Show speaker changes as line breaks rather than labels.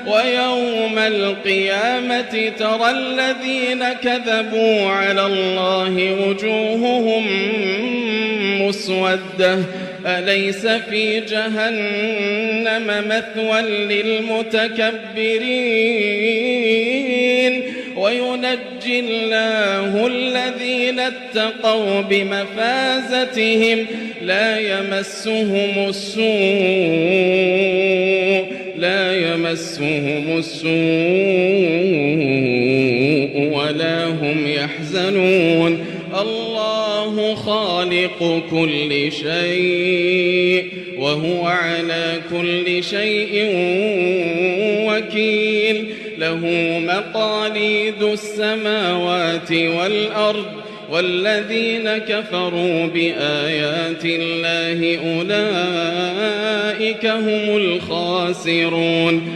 ويوم القيامة ترى الذين كذبوا على الله وجوههم مسودة أليس في جهنم مثوى للمتكبرين وينجي الله الذين اتقوا بمفازتهم لا يمسهم السوء ولا هم يحزنون الله خالق كل شيء وهو على كل شيء وكيل له مقاليد السماوات والأرض والذين كفروا بآيات الله أولئك هم الخاسرون